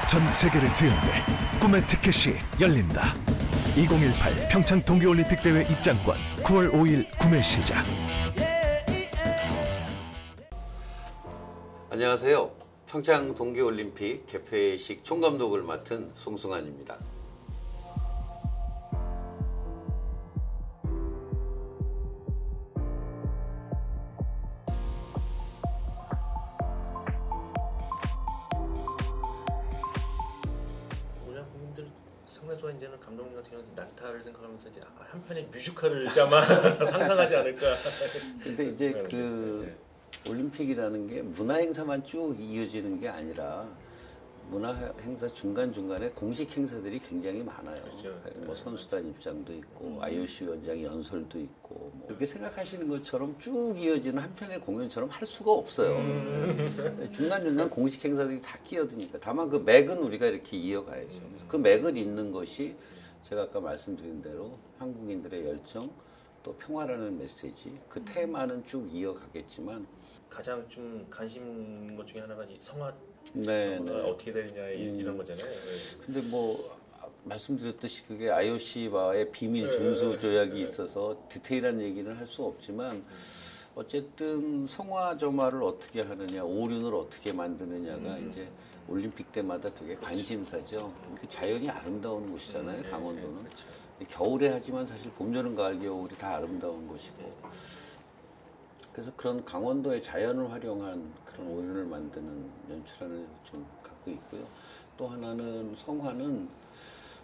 전 세계를 뒤흔들 꿈의 티켓이 열린다. 2018 평창 동계올림픽 대회 입장권 9월 5일 구매 시작. 안녕하세요. 평창 동계올림픽 개폐식 총감독을 맡은 송승환입니다. 상당히 좋아. 이제는 감독님 같은 경우는 난타를 생각하면서 이제 한편의 뮤지컬을 짜마 상상하지 않을까. 근데 이제 올림픽이라는 게 문화 행사만 쭉 이어지는 게 아니라 문화 행사 중간중간에 공식 행사들이 굉장히 많아요. 그렇죠. 뭐 선수단 입장도 있고 IOC 위원장 연설도 있고 뭐 이렇게 생각하시는 것처럼 쭉 이어지는 한편의 공연처럼 할 수가 없어요. 중간중간 공식 행사들이 다 끼어드니까. 다만 그 맥은 우리가 이렇게 이어가야죠. 그래서 그 맥을 잇는 것이 제가 아까 말씀드린 대로 한국인들의 열정, 또 평화라는 메시지, 그 테마는 쭉 이어가겠지만 가장 좀 관심 것 중에 하나가 이 성화 네, 어떻게 되느냐 이런 거잖아요. 근데 뭐 말씀드렸듯이 그게 IOC와의 비밀 준수 조약이 있어서 디테일한 얘기는 할 수 없지만 어쨌든 성화점화를 어떻게 하느냐, 오륜을 어떻게 만드느냐가 이제 올림픽 때마다 되게 관심사죠. 그 자연이 아름다운 곳이잖아요, 강원도는. 그렇죠. 겨울에 하지만 사실 봄, 여름, 가을, 겨울이 다 아름다운 곳이고. 그래서 그런 강원도의 자연을 활용한 그런 오륜을 만드는 연출안을 좀 갖고 있고요. 또 하나는 성화는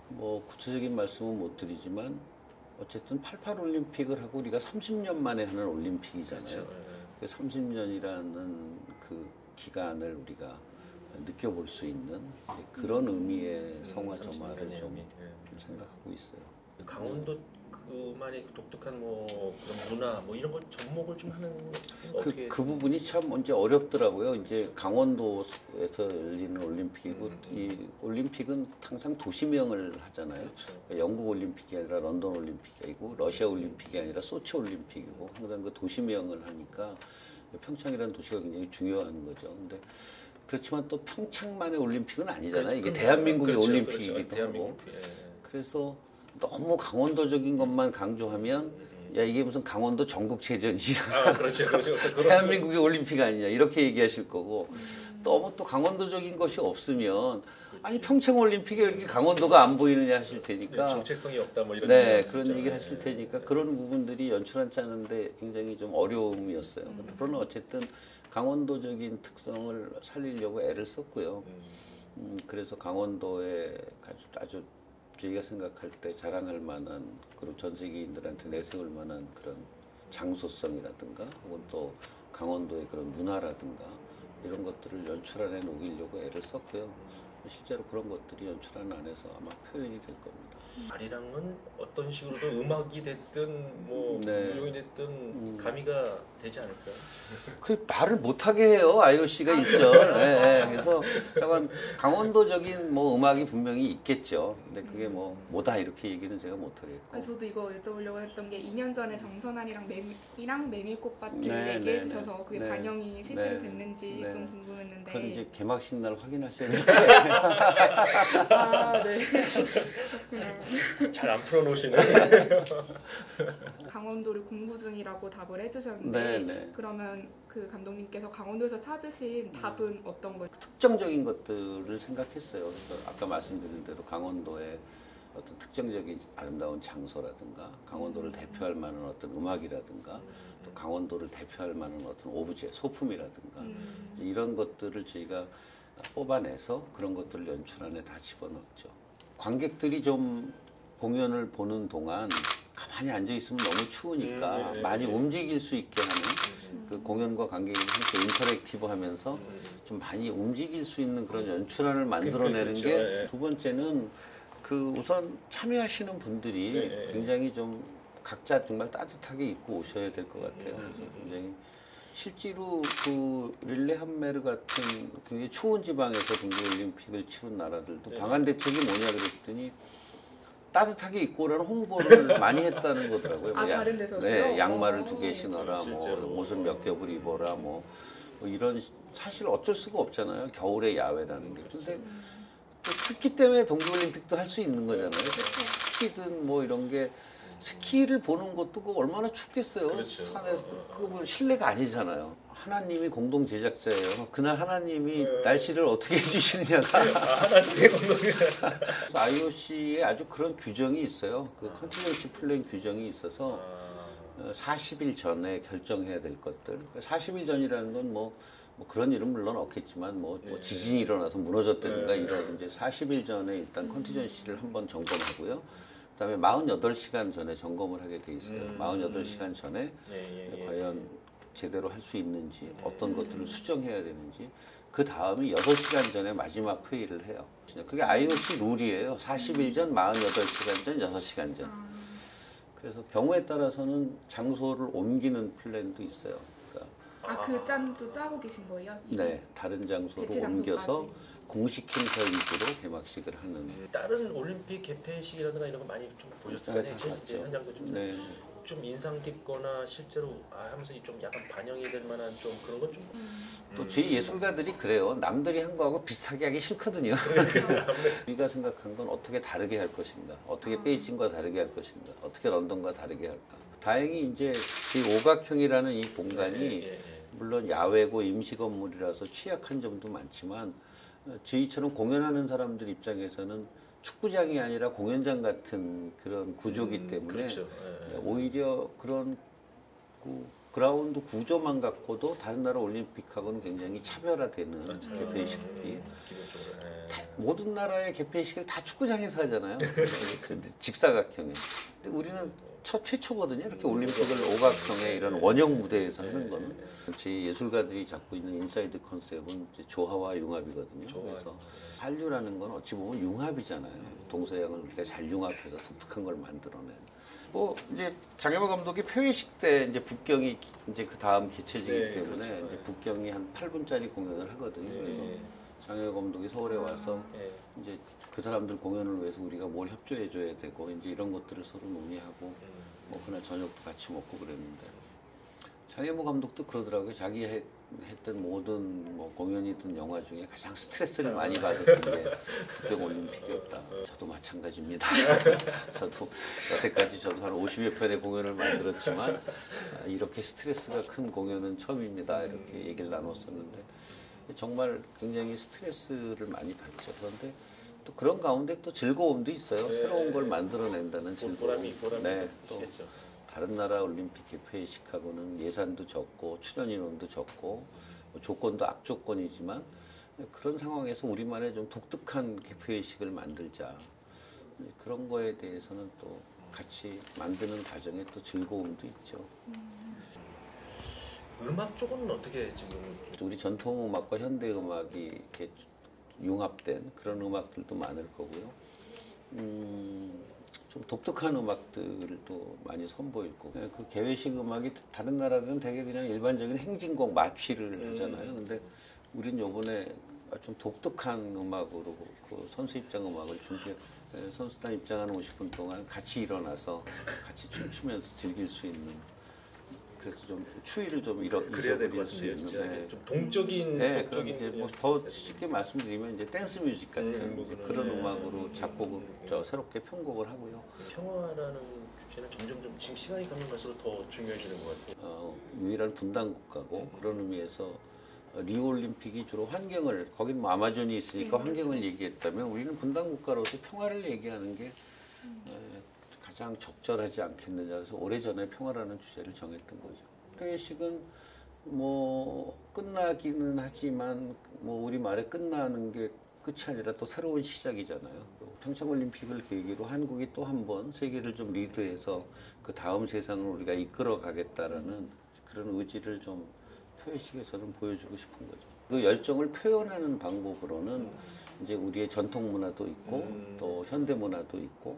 뭐 구체적인 말씀은 못 드리지만 어쨌든 88 올림픽을 하고 우리가 30년 만에 하는 올림픽이잖아요. 그렇죠. 그 30년이라는 그 기간을 우리가 느껴볼 수 있는 그런 의미의 성화점화를 좀 생각하고 있어요. 강원도 그만의 독특한 뭐 그런 문화 뭐 이런 걸 접목을 좀 하는 어떻게 그 부분이 참 이제 어렵더라고요. 이제 강원도에서 열리는 올림픽이고 이 올림픽은 항상 도시명을 하잖아요. 그렇죠. 영국 올림픽이 아니라 런던 올림픽이 아니고 러시아 올림픽이 아니라 소치 올림픽이고 항상 그 도시명을 하니까 평창이라는 도시가 굉장히 중요한 거죠. 근데 그렇지만 또 평창만의 올림픽은 아니잖아요. 이게 대한민국의 그렇죠, 올림픽이기도 그렇죠. 하고. 그래서 너무 강원도적인 것만 강조하면 야 이게 무슨 강원도 전국체전이야. 그렇죠. 대한민국의 올림픽 아니냐 이렇게 얘기하실 거고 너무 또 강원도적인 것이 없으면 아니 평창 올림픽에 왜 이렇게 강원도가 안 보이느냐 하실 테니까 정체성이 없다 뭐 이런 그런 얘기를 하실 테니까 그런 부분들이 연출안 짜는데 굉장히 좀 어려움이었어요. 그러나 어쨌든 강원도적인 특성을 살리려고 애를 썼고요. 그래서 강원도에 아주 저희가 생각할 때 자랑할 만한 그리고 전 세계인들한테 내세울 만한 그런 장소성이라든가 혹은 또 강원도의 그런 문화라든가 이런 것들을 연출안에 녹이려고 애를 썼고요. 실제로 그런 것들이 연출안 안에서 아마 표현이 될 겁니다. 아리랑은 어떤 식으로도 음악이 됐든 뭐 무용이 됐든 가미가 되지 않을까요? 그 말을 못하게 해요. IOC가 있죠. 그래서 저건 강원도적인 뭐 음악이 분명히 있겠죠. 근데 그게 뭐다 이렇게 얘기는 제가 못하겠고. 저도 이거 여쭤보려고 했던 게 2년 전에 정선아리랑 메밀꽃밭을 얘기해 주셔서 그게 반영이 실제로 됐는지 좀 궁금했는데. 그건 이제 개막식 날 확인하셔야 돼요. 네. 잘 안 풀어놓으시네. 강원도를 공부 중이라고 답을 해주셨는데 그러면 그 감독님께서 강원도에서 찾으신 답은 어떤 거예요? 특정적인 것들을 생각했어요. 그래서 아까 말씀드린 대로 강원도의 어떤 특정적인 아름다운 장소라든가 강원도를 대표할 만한 어떤 음악이라든가 또 강원도를 대표할 만한 어떤 오브제, 소품이라든가 이런 것들을 저희가 뽑아내서 그런 것들을 연출안에 다 집어넣었죠. 관객들이 좀 공연을 보는 동안 가만히 앉아 있으면 너무 추우니까 많이 움직일 수 있게 하는 그 공연과 관객이 함께 인터랙티브 하면서 좀 많이 움직일 수 있는 그런 연출안을 만들어내는 게 두 번째는 그 우선 참여하시는 분들이 굉장히 좀 각자 정말 따뜻하게 입고 오셔야 될 것 같아요. 그래서 굉장히 실제로 그 릴레한메르 같은 굉장히 추운 지방에서 동계올림픽을 치른 나라들도 방한 대책이 뭐냐 그랬더니 따뜻하게 입고 오라는 홍보를 많이 했다는 거더라고요. 다른 데서도요? 양말을 2개 신어라, 옷을 몇 겹을 입어라, 뭐 이런 사실 어쩔 수가 없잖아요. 겨울에 야외라는 게. 근데 스키 때문에 동계올림픽도 할 수 있는 거잖아요. 스키든 뭐 이런 게 스키를 보는 것도 그 얼마나 춥겠어요. 그렇죠. 산에서 그거 실내가 아니잖아요. 하나님이 공동 제작자예요. 그날 하나님이 날씨를 어떻게 해주시느냐가 하나님의 공동이에요. IOC에 아주 그런 규정이 있어요. 그 컨티전시 플랜 규정이 있어서 40일 전에 결정해야 될 것들. 40일 전이라는 건 뭐 그런 일은 물론 없겠지만 뭐 지진이 일어나서 무너졌다든가 이런 이제 40일 전에 일단 컨티전시를 한번 점검하고요. 그다음에 48시간 전에 점검을 하게 돼 있어요. 48시간 전에 과연 제대로 할 수 있는지 어떤 것들을 수정해야 되는지 그 다음이 6시간 전에 마지막 회의를 해요. 그게 IOC 룰이에요. 40일 전, 48시간 전, 6시간 전. 그래서 경우에 따라서는 장소를 옮기는 플랜도 있어요. 그 짠도 짜고 계신 거예요? 네, 다른 장소로 개최 옮겨서 공식 행사 위주로 개막식을 하는. 다른 올림픽 개폐식이라든가 이런 거 많이 좀 보셨을까요? 네, 제 현장도 좀, 네. 좀 인상 깊거나 실제로 하면서 좀 약간 반영이 될 만한 좀 그런 건 좀. 또 저희 예술가들이 그래요. 남들이 한 거하고 비슷하게 하기 싫거든요. 우리가 생각한 건 어떻게 다르게 할 것인가, 어떻게 베이징과 다르게 할 것인가, 어떻게 런던과 다르게 할까. 다행히 이제 이 오각형이라는 이 공간이 물론 야외고 임시 건물이라서 취약한 점도 많지만 저희처럼 공연하는 사람들 입장에서는 축구장이 아니라 공연장 같은 그런 구조기 때문에 그렇죠. 오히려 그런 그라운드 구조만 갖고도 다른 나라 올림픽하고는 굉장히 차별화되는 개폐식이 모든 나라의 개폐식을 다 축구장에서 하잖아요. 직사각형에. 근데 우리는 최초거든요. 이렇게 올림픽을 오각형의 이런 원형 무대에서 하는 거는. 제 예술가들이 잡고 있는 인사이드 컨셉은 이제 조화와 융합이거든요. 그래서 한류라는 건 어찌 보면 융합이잖아요. 동서양을 우리가 잘 융합해서 독특한 걸 만들어낸. 뭐 이제 장혜모 감독이 표회식 때 이제 북경이 이제 그 다음 개최지이기 때문에 그렇죠. 이제 북경이 한 8분짜리 공연을 하거든요. 그래서 장혜모 감독이 서울에 와서 이제 그 사람들 공연을 위해서 우리가 뭘 협조해 줘야 되고 이제 이런 것들을 서로 논의하고 뭐 그날 저녁도 같이 먹고 그랬는데 장혜모 감독도 그러더라고요. 자기 했던 모든 뭐 공연이든 영화 중에 가장 스트레스를 많이 받았던 게 북경 올림픽이었다. 저도 마찬가지입니다. 저도 여태까지 저도 한 50여 편의 공연을 만들었지만 이렇게 스트레스가 큰 공연은 처음입니다. 이렇게 얘기를 나눴었는데 정말 굉장히 스트레스를 많이 받죠. 그런데 또 그런 가운데 또 즐거움도 있어요. 새로운 걸 만들어낸다는 즐거움. 네, 또 다른 나라 올림픽 개폐식하고는 예산도 적고 출연 인원도 적고 조건도 악조건이지만 그런 상황에서 우리만의 좀 독특한 개폐식을 만들자. 그런 거에 대해서는 또 같이 만드는 과정에 또 즐거움도 있죠. 음악 쪽은 어떻게 지금? 우리 전통 음악과 현대 음악이 이렇게 융합된 그런 음악들도 많을 거고요. 좀 독특한 음악들을 또 많이 선보일 거고. 그 개회식 음악이 다른 나라들은 되게 그냥 일반적인 행진곡 마취를 하잖아요. 근데 우린 요번에 좀 독특한 음악으로 그 선수 입장 음악을 선수단 입장하는 50분 동안 같이 일어나서 같이 춤추면서 즐길 수 있는. 그래서 좀 추위를 좀 그래야 될 것 같은데요. 진짜 좀 동적인 더 쉽게 말씀드리면 이제 댄스 뮤직 같은 이제 그런 음악으로 작곡을 새롭게 편곡을 하고요. 평화라는 주제는 점점 지금 시간이 가면 갈수록 더 중요해지는 것 같아요. 유일한 분단 국가고 그런 의미에서 리우 올림픽이 주로 환경을 거긴 뭐 아마존이 있으니까 환경을 얘기했다면 우리는 분단 국가로서 평화를 얘기하는 게 가장 적절하지 않겠느냐. 그래서 오래전에 평화라는 주제를 정했던 거죠. 회식은 뭐 끝나기는 하지만 뭐 우리 말에 끝나는 게 끝이 아니라 또 새로운 시작이잖아요. 평창올림픽을 계기로 한국이 또 한 번 세계를 좀 리드해서 그 다음 세상을 우리가 이끌어 가겠다라는 그런 의지를 좀 회식에서는 보여주고 싶은 거죠. 그 열정을 표현하는 방법으로는 이제 우리의 전통 문화도 있고 또 현대 문화도 있고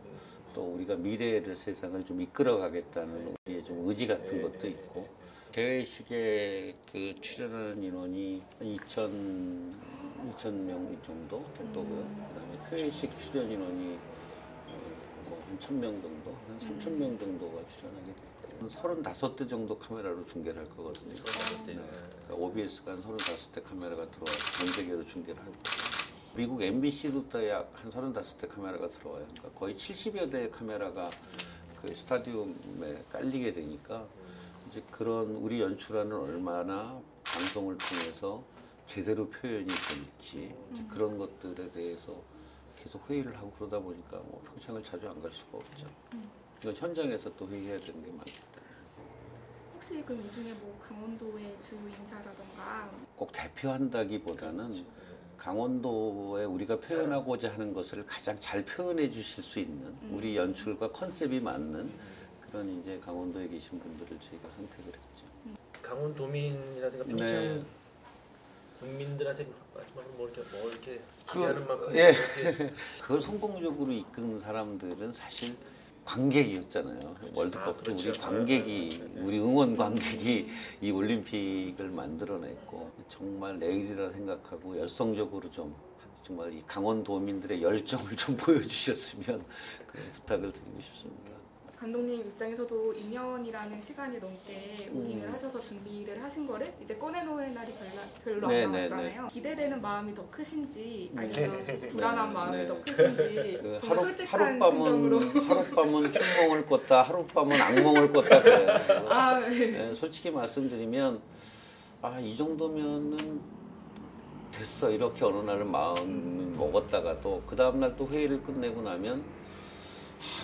또 우리가 미래의 세상을 좀 이끌어 가겠다는 우리의 좀 의지 같은 것도 있고 개회식에 그 출연하는 인원이 2,000명 정도 될 거고요. 그다음에 회식 출연 인원이 한 1,000명 정도, 한 3,000명 정도가 출연하게 될 거예요. 35대 정도 카메라로 중계를 할 거거든요. 35대. 그러니까 OBS가 한 35대 카메라가 들어와서 전 세계로 중계를 할 거예요. 미국 MBC도 약 한 35대 카메라가 들어와요. 그러니까 거의 70여 대의 카메라가 그 스타디움에 깔리게 되니까 이제 그런 우리 연출하는 얼마나 방송을 통해서 제대로 표현이 될지 이제 그런 것들에 대해서 계속 회의를 하고 그러다 보니까 뭐 평창을 자주 안 갈 수가 없죠. 이건 현장에서 또 회의해야 되는 게 많기 때문에. 혹시 그럼 이 중에 뭐 강원도의 주 인사라던가 꼭 대표한다기보다는 강원도에 우리가 표현하고자 하는 것을 가장 잘 표현해 주실 수 있는 우리 연출과 컨셉이 맞는 그런 이제 강원도에 계신 분들을 저희가 선택을 했죠. 강원도민이라든가 평창 네. 국민들한테 마지막으로 뭐 이렇게 기대하는 만큼 예. 그걸 성공적으로 이끈 사람들은 사실 관객이었잖아요. 월드컵도 그렇죠. 우리 관객이, 우리 응원 관객이 이 올림픽을 만들어냈고 정말 내일이라 생각하고 열성적으로 좀 정말 이 강원도민들의 열정을 좀 보여주셨으면 그런 부탁을 드리고 싶습니다. 감독님 입장에서도 2년이라는 시간이 넘게 운행을 하셔서 준비를 하신 거를 이제 꺼내놓을 날이 별로 안 남았잖아요. 기대되는 마음이 더 크신지 아니면 불안한 마음이 더 크신지 그 정말 솔직한 심정으로 하룻밤은 춘몽을 꿨다, 하룻밤은 악몽을 꿨다 그래요. 네. 네, 솔직히 말씀드리면 이 정도면은 됐어 이렇게 어느 날은 마음 먹었다가도 그 다음 날 또 회의를 끝내고 나면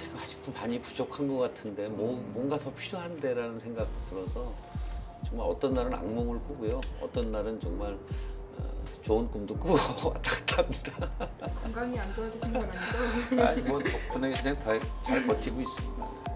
이거 아직도 많이 부족한 것 같은데 뭔가 더 필요한데라는 생각도 들어서 정말 어떤 날은 악몽을 꾸고요, 어떤 날은 정말 좋은 꿈도 꾸고 왔다 갔다 합니다. 건강이 안 좋아지신 건 아니죠? 아니 뭐 덕분에 그냥 다 잘 버티고 있습니다.